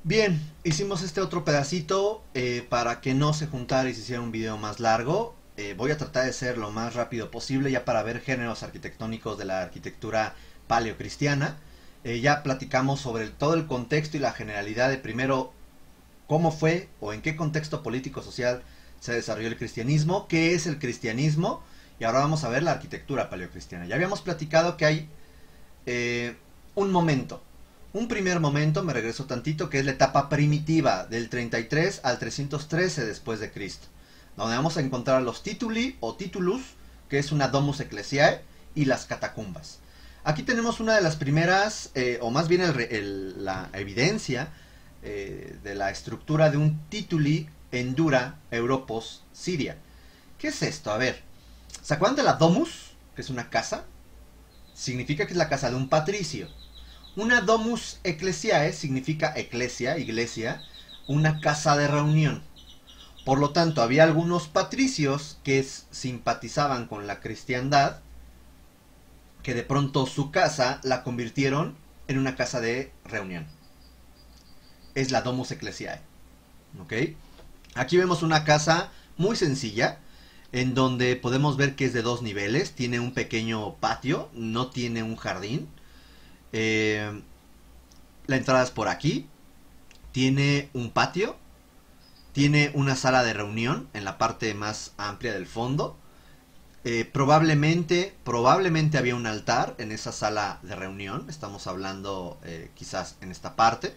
Bien, hicimos este otro pedacito para que no se juntara y se hiciera un video más largo. Voy a tratar de ser lo más rápido posible ya para ver géneros arquitectónicos de la arquitectura paleocristiana. Ya platicamos sobre todo el contexto y la generalidad de primero cómo fue o en qué contexto político social se desarrolló el cristianismo, qué es el cristianismo, y ahora vamos a ver la arquitectura paleocristiana. Ya habíamos platicado que hay eh, un momento. Un primer momento, me regreso tantito, que es la etapa primitiva del 33 al 313 después de Cristo, donde vamos a encontrar los tituli o titulus, que es una domus ecclesiae, y las catacumbas. Aquí tenemos una de las primeras, o más bien la evidencia de la estructura de un tituli en Dura, Europos, Siria. ¿Qué es esto? A ver, ¿se acuerdan de la domus, que es una casa? Significa que es la casa de un patricio. Una domus ecclesiae significa eclesia, iglesia, una casa de reunión. Por lo tanto, había algunos patricios que simpatizaban con la cristiandad, que de pronto su casa la convirtieron en una casa de reunión. Es la domus ecclesiae. ¿Ok? Aquí vemos una casa muy sencilla, en donde podemos ver que es de dos niveles, tiene un pequeño patio, no tiene un jardín. La entrada es por aquí, tiene un patio, tiene una sala de reunión en la parte más amplia del fondo. Probablemente había un altar en esa sala de reunión, estamos hablando quizás en esta parte.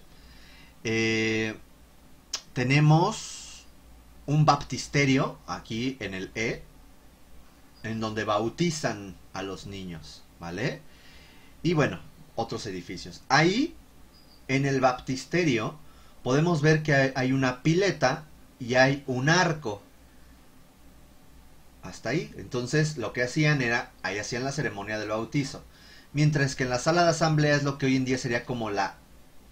Tenemos un baptisterio aquí en el en donde bautizan a los niños, ¿vale? Y bueno, otros edificios. Ahí, en el baptisterio, podemos ver que hay una pileta y hay un arco. Hasta ahí. Entonces, lo que hacían era, ahí hacían la ceremonia del bautizo. Mientras que en la sala de asamblea es lo que hoy en día sería como la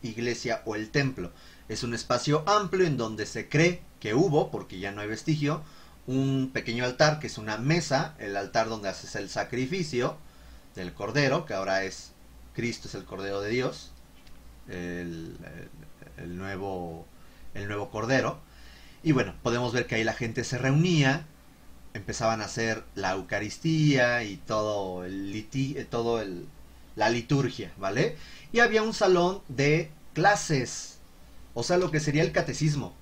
iglesia o el templo. Es un espacio amplio en donde se cree que hubo, porque ya no hay vestigio, un pequeño altar que es una mesa, el altar donde haces el sacrificio del cordero, que ahora es Cristo, es el cordero de Dios, el, el nuevo, el nuevo cordero. Y bueno, podemos ver que ahí la gente se reunía, empezaban a hacer la Eucaristía y la liturgia, ¿vale? Y había un salón de clases, o sea, lo que sería el catecismo.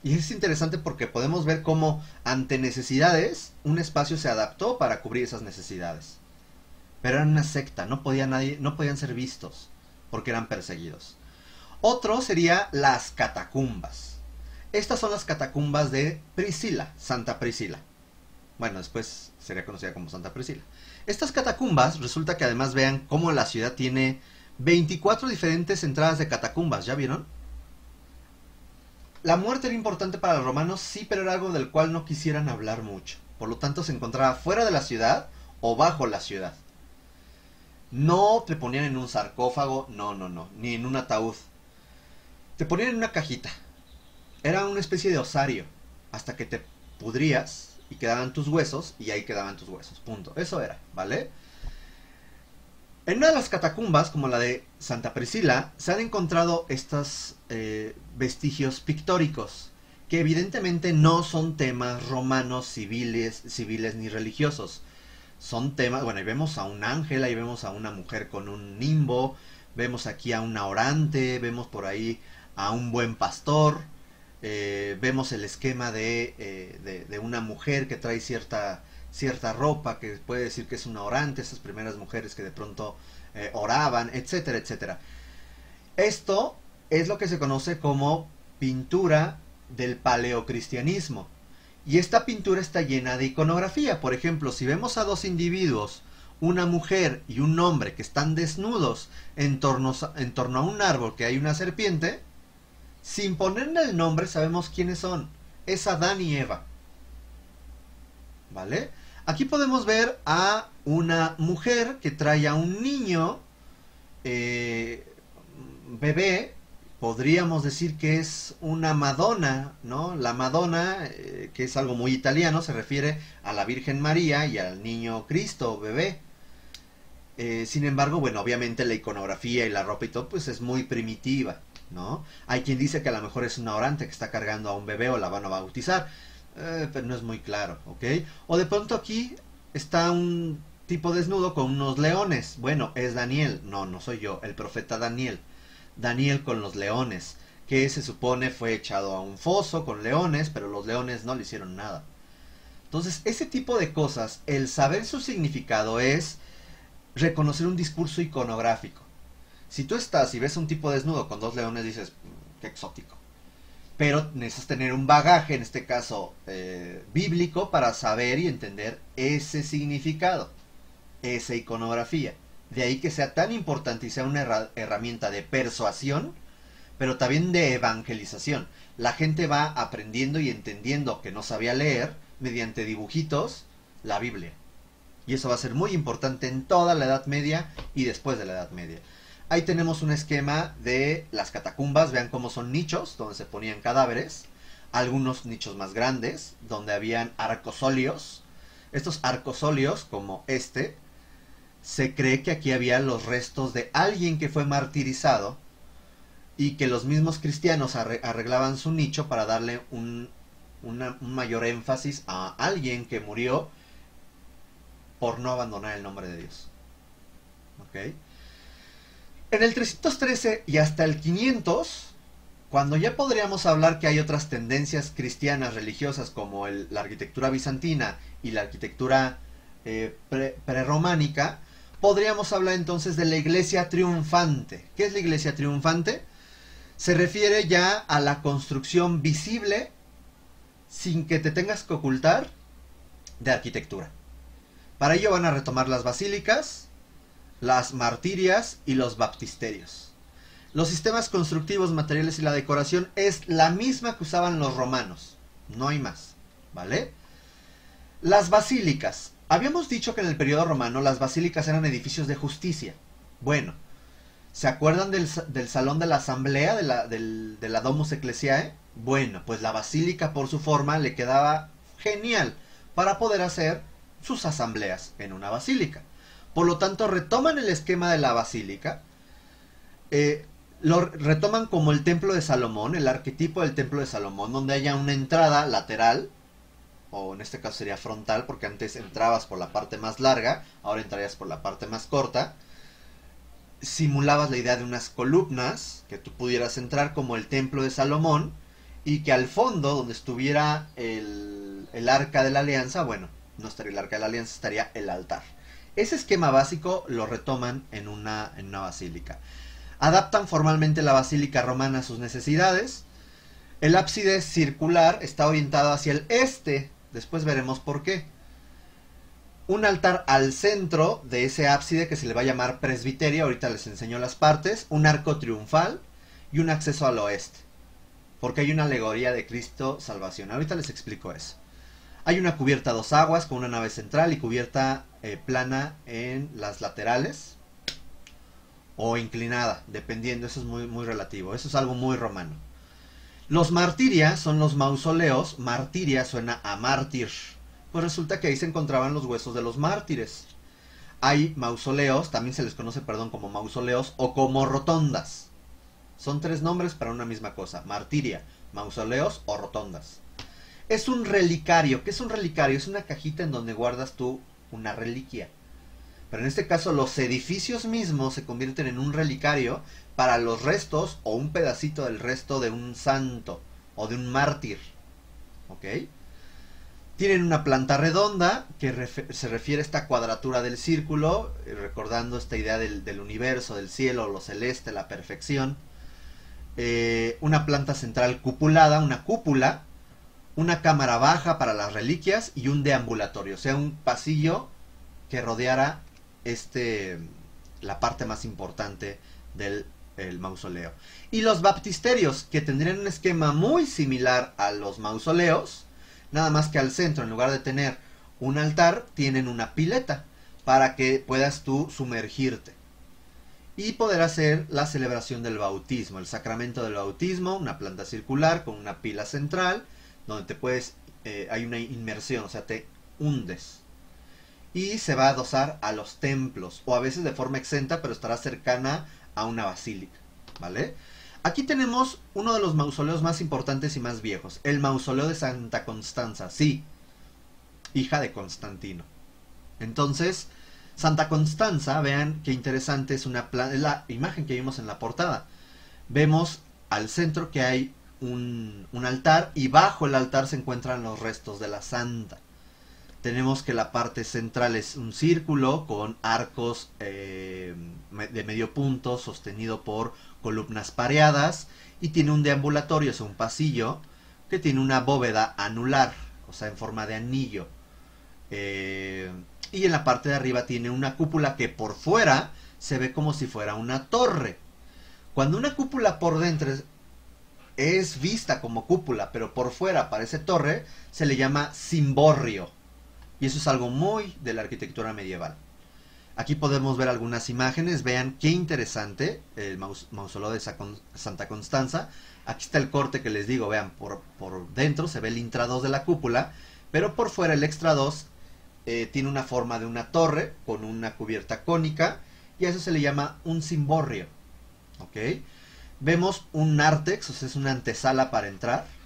Y es interesante porque podemos ver cómo ante necesidades un espacio se adaptó para cubrir esas necesidades. Pero eran una secta, no podían ser vistos porque eran perseguidos. Otro sería las catacumbas. Estas son las catacumbas de Priscila, Santa Priscila. Bueno, después sería conocida como Santa Priscila. Estas catacumbas, resulta que además vean cómo la ciudad tiene 24 diferentes entradas de catacumbas, ¿ya vieron? La muerte era importante para los romanos, sí, pero era algo del cual no quisieran hablar mucho. Por lo tanto, se encontraba fuera de la ciudad o bajo la ciudad. No te ponían en un sarcófago, no, ni en un ataúd. Te ponían en una cajita. Era una especie de osario, hasta que te pudrías y quedaban tus huesos, y ahí quedaban tus huesos, punto. Eso era, ¿vale? En una de las catacumbas, como la de Santa Priscila, se han encontrado estos vestigios pictóricos, que evidentemente no son temas romanos, civiles ni religiosos. Son temas, bueno, ahí vemos a un ángel, ahí vemos a una mujer con un nimbo, vemos aquí a una orante, vemos por ahí a un buen pastor, vemos el esquema de una mujer que trae cierta ropa, que puede decir que es una orante, esas primeras mujeres que de pronto oraban, etcétera, etcétera. Esto es lo que se conoce como pintura del paleocristianismo. Y esta pintura está llena de iconografía. Por ejemplo, si vemos a dos individuos, una mujer y un hombre que están desnudos en torno a un árbol que hay una serpiente, sin ponerle el nombre sabemos quiénes son. Es Adán y Eva. ¿Vale? Aquí podemos ver a una mujer que trae a un niño bebé. Podríamos decir que es una Madonna, ¿no? La Madonna, que es algo muy italiano, se refiere a la Virgen María y al niño Cristo, bebé. Sin embargo, bueno, obviamente la iconografía y la ropa y todo, pues es muy primitiva. ¿no? Hay quien dice que a lo mejor es una orante que está cargando a un bebé o la van a bautizar, pero no es muy claro, ¿ok? O de pronto aquí está un tipo desnudo con unos leones. Bueno, es Daniel. No, no soy yo, el profeta Daniel. Daniel con los leones, que se supone fue echado a un foso con leones, pero los leones no le hicieron nada. Entonces, ese tipo de cosas, el saber su significado es reconocer un discurso iconográfico. Si tú estás y ves un tipo desnudo con dos leones, dices, qué exótico. Pero necesitas tener un bagaje, en este caso bíblico, para saber y entender ese significado, esa iconografía. De ahí que sea tan importante y sea una herramienta de persuasión, pero también de evangelización. La gente va aprendiendo y entendiendo que no sabía leer mediante dibujitos la Biblia. Y eso va a ser muy importante en toda la Edad Media y después de la Edad Media. Ahí tenemos un esquema de las catacumbas. Vean cómo son nichos donde se ponían cadáveres. Algunos nichos más grandes donde habían arcosolios. Estos arcosolios, como este, se cree que aquí había los restos de alguien que fue martirizado y que los mismos cristianos arreglaban su nicho para darle un mayor énfasis a alguien que murió por no abandonar el nombre de Dios. ¿Ok? En el 313 y hasta el 500, cuando ya podríamos hablar que hay otras tendencias cristianas religiosas como la arquitectura bizantina y la arquitectura prerrománica, podríamos hablar entonces de la iglesia triunfante. ¿Qué es la iglesia triunfante? Se refiere ya a la construcción visible sin que te tengas que ocultar de arquitectura. Para ello van a retomar las basílicas, las martirias y los baptisterios. Los sistemas constructivos, materiales y la decoración es la misma que usaban los romanos. No hay más, ¿vale? Las basílicas. Habíamos dicho que en el periodo romano las basílicas eran edificios de justicia. Bueno, ¿se acuerdan del salón de la asamblea, de la Domus Ecclesiae? Bueno, pues la basílica por su forma le quedaba genial para poder hacer sus asambleas en una basílica. Por lo tanto, retoman el esquema de la basílica, lo retoman como el templo de Salomón, el arquetipo del templo de Salomón, donde haya una entrada lateral, o en este caso sería frontal, porque antes entrabas por la parte más larga, ahora entrarías por la parte más corta. Simulabas la idea de unas columnas, que tú pudieras entrar como el templo de Salomón, y que al fondo, donde estuviera el arca de la alianza, bueno, no estaría el arca de la alianza, estaría el altar. Ese esquema básico lo retoman en una basílica. Adaptan formalmente la basílica romana a sus necesidades. El ábside circular está orientado hacia el este. Después veremos por qué. Un altar al centro de ese ábside que se le va a llamar presbiterio. Ahorita les enseño las partes. Un arco triunfal y un acceso al oeste. Porque hay una alegoría de Cristo salvación. Ahorita les explico eso. Hay una cubierta a dos aguas con una nave central y cubierta plana en las laterales o inclinada, dependiendo, eso es muy relativo, eso es algo muy romano. Los martiria son los mausoleos. Martiria suena a mártir, pues resulta que ahí se encontraban los huesos de los mártires. Hay mausoleos, también se les conoce, como mausoleos o como rotondas. Son tres nombres para una misma cosa: martiria, mausoleos o rotondas. Es un relicario. ¿Qué es un relicario? Es una cajita en donde guardas tú una reliquia. Pero en este caso los edificios mismos se convierten en un relicario para los restos o un pedacito del resto de un santo o de un mártir. ¿Ok? Tienen una planta redonda que se refiere a esta cuadratura del círculo, recordando esta idea del universo, del cielo, lo celeste, la perfección. Una planta central cupulada, una cúpula. Una cámara baja para las reliquias y un deambulatorio, o sea, un pasillo que rodeara la parte más importante del mausoleo. Y los baptisterios, que tendrían un esquema muy similar a los mausoleos, nada más que al centro, en lugar de tener un altar, tienen una pileta para que puedas tú sumergirte y poder hacer la celebración del bautismo, el sacramento del bautismo, una planta circular con una pila central, donde hay una inmersión, o sea, te hundes. Y se va a adosar a los templos, o a veces de forma exenta, pero estará cercana a una basílica, ¿vale? Aquí tenemos uno de los mausoleos más importantes y más viejos, el mausoleo de Santa Constanza, sí, hija de Constantino. Entonces, Santa Constanza, vean qué interesante es la imagen que vimos en la portada. Vemos al centro que hay un altar y bajo el altar se encuentran los restos de la santa. Tenemos que la parte central es un círculo con arcos de medio punto sostenido por columnas pareadas y tiene un deambulatorio, es un pasillo que tiene una bóveda anular, o sea, en forma de anillo. Y en la parte de arriba tiene una cúpula que por fuera se ve como si fuera una torre. Cuando una cúpula por dentro es vista como cúpula, pero por fuera parece torre, se le llama cimborrio. Y eso es algo muy de la arquitectura medieval. Aquí podemos ver algunas imágenes. Vean qué interesante el mausoleo de Santa Constanza. Aquí está el corte que les digo. Vean, por dentro se ve el intrados de la cúpula, pero por fuera el extrados tiene una forma de una torre con una cubierta cónica, y a eso se le llama un cimborrio. ¿Ok? Vemos un nártex, o sea, es una antesala para entrar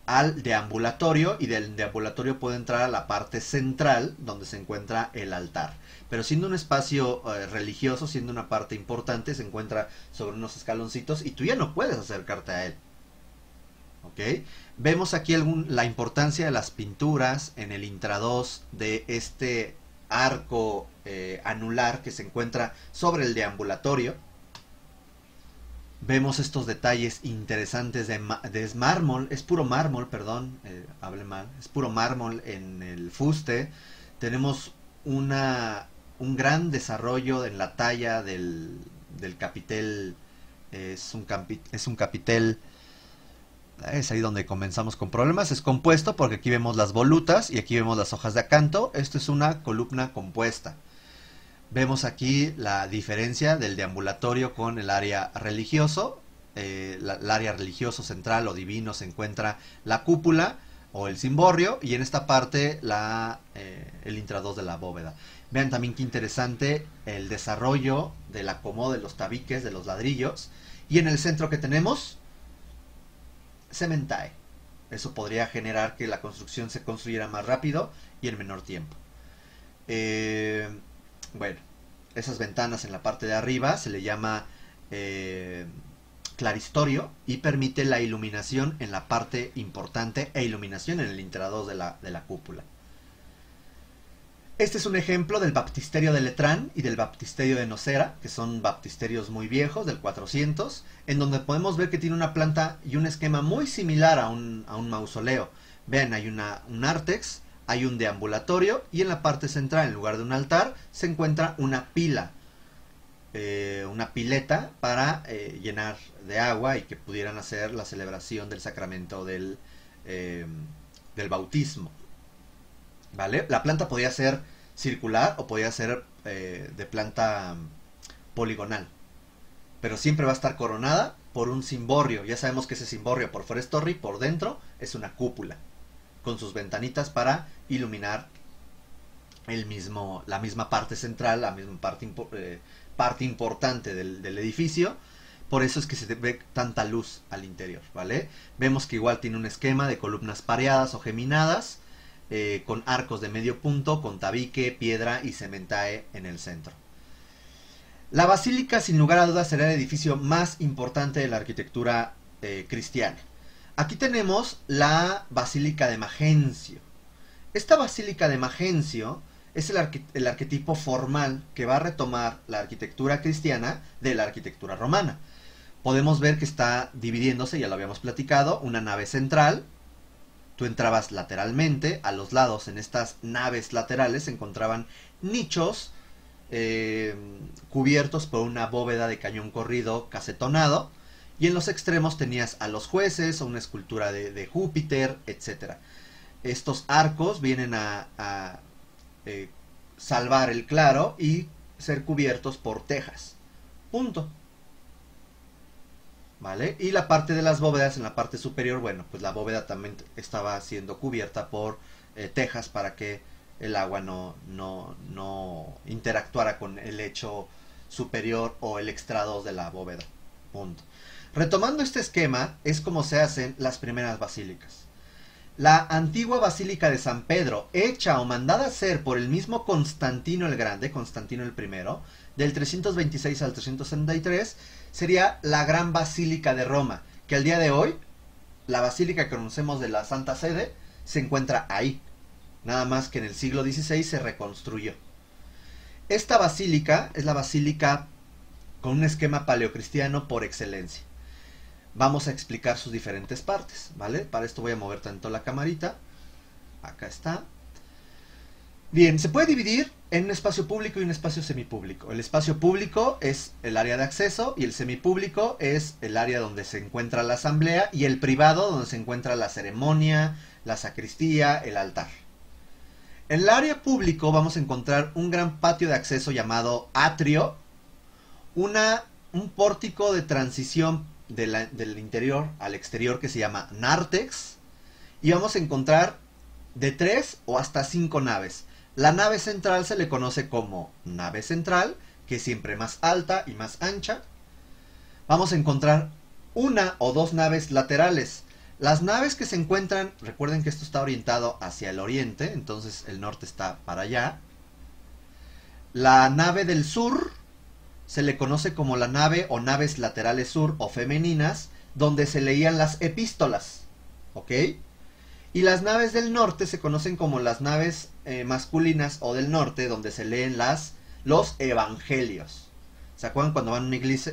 al deambulatorio, y del deambulatorio puede entrar a la parte central donde se encuentra el altar. Pero siendo un espacio religioso, siendo una parte importante, se encuentra sobre unos escaloncitos y tú ya no puedes acercarte a él. ¿Ok? Vemos aquí la importancia de las pinturas en el intrados de este arco anular que se encuentra sobre el deambulatorio. Vemos estos detalles interesantes de mármol, es puro mármol, perdón, hablé mal, es puro mármol en el fuste. Tenemos un gran desarrollo en la talla del capitel, es un capitel, es ahí donde comenzamos con problemas, es compuesto porque aquí vemos las volutas y aquí vemos las hojas de acanto. Esto es una columna compuesta. Vemos aquí la diferencia del deambulatorio con el área religioso. El área religioso central o divino se encuentra la cúpula o el cimborrio, y en esta parte el intrados de la bóveda. Vean también qué interesante el desarrollo del acomodo de los tabiques, de los ladrillos. Y en el centro que tenemos cementae. Eso podría generar que la construcción se construyera más rápido y en menor tiempo. Bueno, esas ventanas en la parte de arriba se le llama claristorio, y permite la iluminación en la parte importante e iluminación en el intrados de la cúpula. Este es un ejemplo del baptisterio de Letrán y del baptisterio de Nocera, que son baptisterios muy viejos, del 400, en donde podemos ver que tiene una planta y un esquema muy similar a un mausoleo. Vean, hay un nártex, hay un deambulatorio, y en la parte central, en lugar de un altar, se encuentra una pila, una pileta para llenar de agua y que pudieran hacer la celebración del sacramento del bautismo. ¿Vale? La planta podía ser circular o podía ser de planta poligonal, pero siempre va a estar coronada por un cimborrio. Ya sabemos que ese cimborrio por fuera es torre y por dentro es una cúpula, con sus ventanitas para iluminar la misma parte central, la misma parte importante del edificio. Por eso es que se ve tanta luz al interior, ¿vale? Vemos que igual tiene un esquema de columnas pareadas o geminadas, con arcos de medio punto, con tabique, piedra y cementae en el centro. La basílica, sin lugar a dudas, será el edificio más importante de la arquitectura cristiana. Aquí tenemos la Basílica de Magencio. Esta Basílica de Magencio es el arquetipo formal que va a retomar la arquitectura cristiana de la arquitectura romana. Podemos ver que está dividiéndose, ya lo habíamos platicado, una nave central. Tú entrabas lateralmente, a los lados en estas naves laterales se encontraban nichos cubiertos por una bóveda de cañón corrido casetonado, y en los extremos tenías a los jueces o una escultura de Júpiter, etc. Estos arcos vienen a salvar el claro y ser cubiertos por tejas. Punto. ¿Vale? Y la parte de las bóvedas en la parte superior, bueno, pues la bóveda también estaba siendo cubierta por tejas para que el agua no interactuara con el lecho superior o el extrados de la bóveda. Punto. Retomando este esquema, es como se hacen las primeras basílicas. La antigua Basílica de San Pedro, hecha o mandada a hacer por el mismo Constantino el Grande, Constantino el I, del 326 al 363, sería la Gran Basílica de Roma, que al día de hoy, la basílica que conocemos de la Santa Sede, se encuentra ahí. Nada más que en el siglo XVI se reconstruyó. Esta basílica es la basílica con un esquema paleocristiano por excelencia. Vamos a explicar sus diferentes partes, ¿vale? Para esto voy a mover tanto la camarita. Acá está. Bien, se puede dividir en un espacio público y un espacio semipúblico. El espacio público es el área de acceso y el semipúblico es el área donde se encuentra la asamblea y el privado donde se encuentra la ceremonia, la sacristía, el altar. En el área público vamos a encontrar un gran patio de acceso llamado atrio, un pórtico de transición del interior al exterior que se llama nártex, y vamos a encontrar de 3 o hasta 5 naves. La nave central se le conoce como nave central, que es siempre más alta y más ancha. Vamos a encontrar una o dos naves laterales. Las naves que se encuentran, recuerden que esto está orientado hacia el oriente, entonces el norte está para allá. La nave del sur se le conoce como la nave o naves laterales sur o femeninas, donde se leían las epístolas, ¿ok? Y las naves del norte se conocen como las naves masculinas o del norte, donde se leen los evangelios. ¿Se acuerdan cuando van a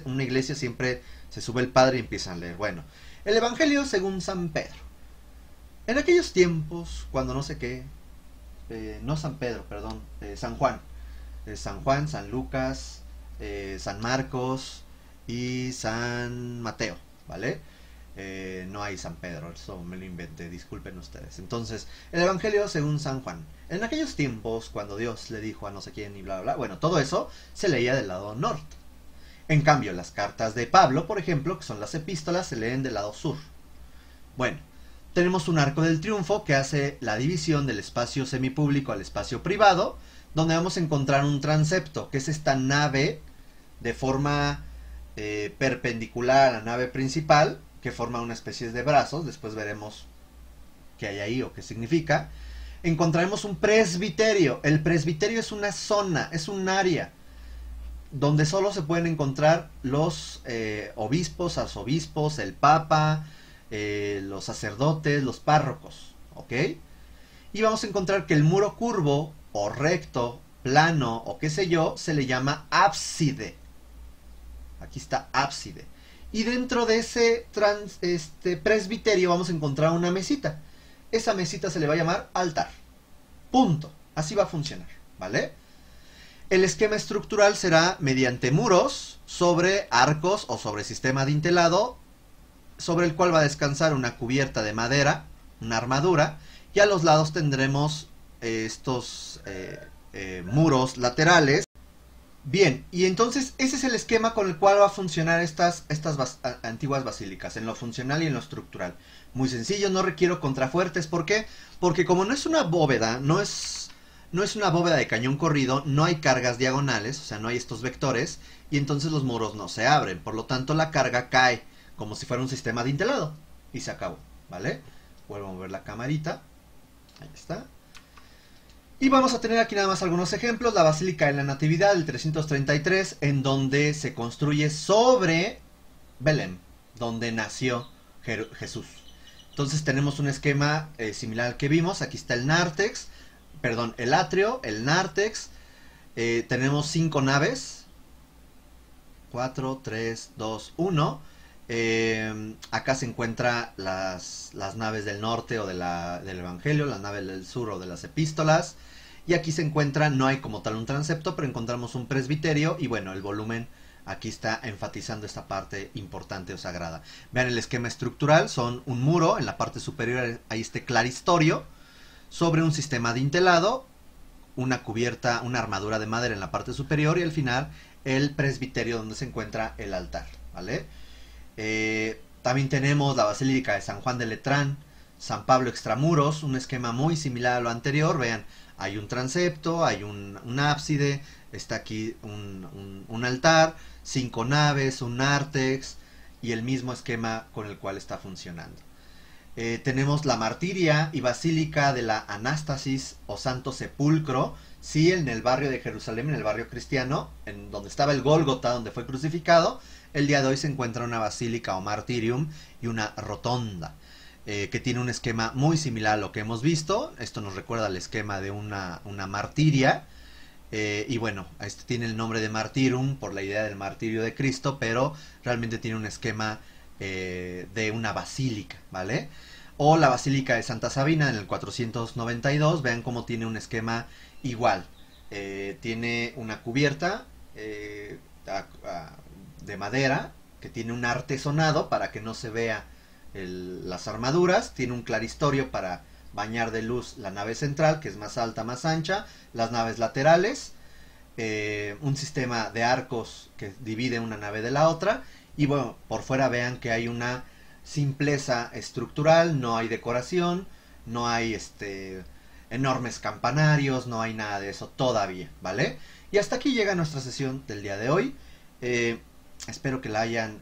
una iglesia siempre se sube el padre y empiezan a leer? Bueno, el evangelio según San Pedro. En aquellos tiempos, cuando no sé qué, no San Pedro, perdón, San Juan. San Juan, San Lucas, San Marcos y San Mateo, ¿vale? No hay San Pedro, eso me lo inventé, disculpen ustedes. Entonces, el Evangelio según San Juan. En aquellos tiempos, cuando Dios le dijo a no sé quién y bla, bla, bla, bueno, todo eso se leía del lado norte. En cambio, las cartas de Pablo, por ejemplo, que son las epístolas, se leen del lado sur. Bueno, tenemos un arco del triunfo que hace la división del espacio semipúblico al espacio privado, donde vamos a encontrar un transepto, que es esta nave de forma perpendicular a la nave principal, que forma una especie de brazos. Después veremos qué hay ahí o qué significa. Encontraremos un presbiterio. El presbiterio es una zona, es un área donde solo se pueden encontrar los obispos, arzobispos, el papa, los sacerdotes, los párrocos, ¿ok? Y vamos a encontrar que el muro curvo o recto, plano o qué sé yo, se le llama ábside. Aquí está ábside. Y dentro de ese presbiterio vamos a encontrar una mesita. Esa mesita se le va a llamar altar. Punto. Así va a funcionar, ¿vale? El esquema estructural será mediante muros sobre arcos o sobre sistema dintelado, sobre el cual va a descansar una cubierta de madera, una armadura, y a los lados tendremos estos muros laterales. Bien, y entonces ese es el esquema con el cual va a funcionar estas antiguas basílicas, en lo funcional y en lo estructural. Muy sencillo, no requiero contrafuertes. ¿Por qué? Porque como no es una bóveda, no es una bóveda de cañón corrido, no hay cargas diagonales, o sea, no hay estos vectores, y entonces los muros no se abren. Por lo tanto, la carga cae como si fuera un sistema dintelado, y se acabó, ¿vale? Vuelvo a mover la camarita. Ahí está. Y vamos a tener aquí nada más algunos ejemplos. La Basílica de la Natividad del 333, en donde se construye sobre Belén, donde nació Jesús. Entonces tenemos un esquema similar al que vimos. Aquí está el nártex, perdón, el atrio, el nártex. Tenemos 5 naves. 4, 3, 2, 1. Acá se encuentran las naves del norte o del Evangelio, las naves del sur o de las epístolas, y aquí se encuentra, no hay como tal un transepto, pero encontramos un presbiterio, y bueno, el volumen aquí está enfatizando esta parte importante o sagrada. Vean el esquema estructural, son un muro, en la parte superior hay este claristorio, sobre un sistema dintelado, una cubierta, una armadura de madera en la parte superior, y al final el presbiterio donde se encuentra el altar, ¿vale? También tenemos la Basílica de San Juan de Letrán, San Pablo Extramuros, un esquema muy similar a lo anterior. Vean, hay un transepto, hay un ábside, está aquí un altar, 5 naves, un nártex, y el mismo esquema con el cual está funcionando. Tenemos la martiria y basílica de la Anástasis o Santo Sepulcro, sí, en el barrio de Jerusalén, en el barrio cristiano, en donde estaba el Gólgota, donde fue crucificado. El día de hoy se encuentra una basílica o martirium y una rotonda, que tiene un esquema muy similar a lo que hemos visto. Esto nos recuerda al esquema de una martiria. Y bueno, este tiene el nombre de martyrum por la idea del martirio de Cristo, pero realmente tiene un esquema de una basílica, ¿vale? O la basílica de Santa Sabina en el 492, vean cómo tiene un esquema igual. Tiene una cubierta de madera que tiene un artesonado para que no se vea las armaduras, tiene un claristorio para bañar de luz la nave central, que es más alta, más ancha, las naves laterales, un sistema de arcos que divide una nave de la otra, y bueno, por fuera vean que hay una simpleza estructural, no hay decoración, no hay enormes campanarios, no hay nada de eso todavía, ¿vale? Y hasta aquí llega nuestra sesión del día de hoy. Espero que la hayan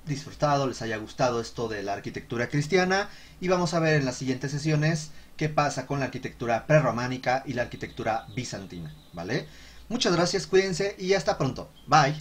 disfrutado, les haya gustado esto de la arquitectura cristiana, y vamos a ver en las siguientes sesiones qué pasa con la arquitectura prerrománica y la arquitectura bizantina, ¿vale? Muchas gracias, cuídense y hasta pronto. Bye.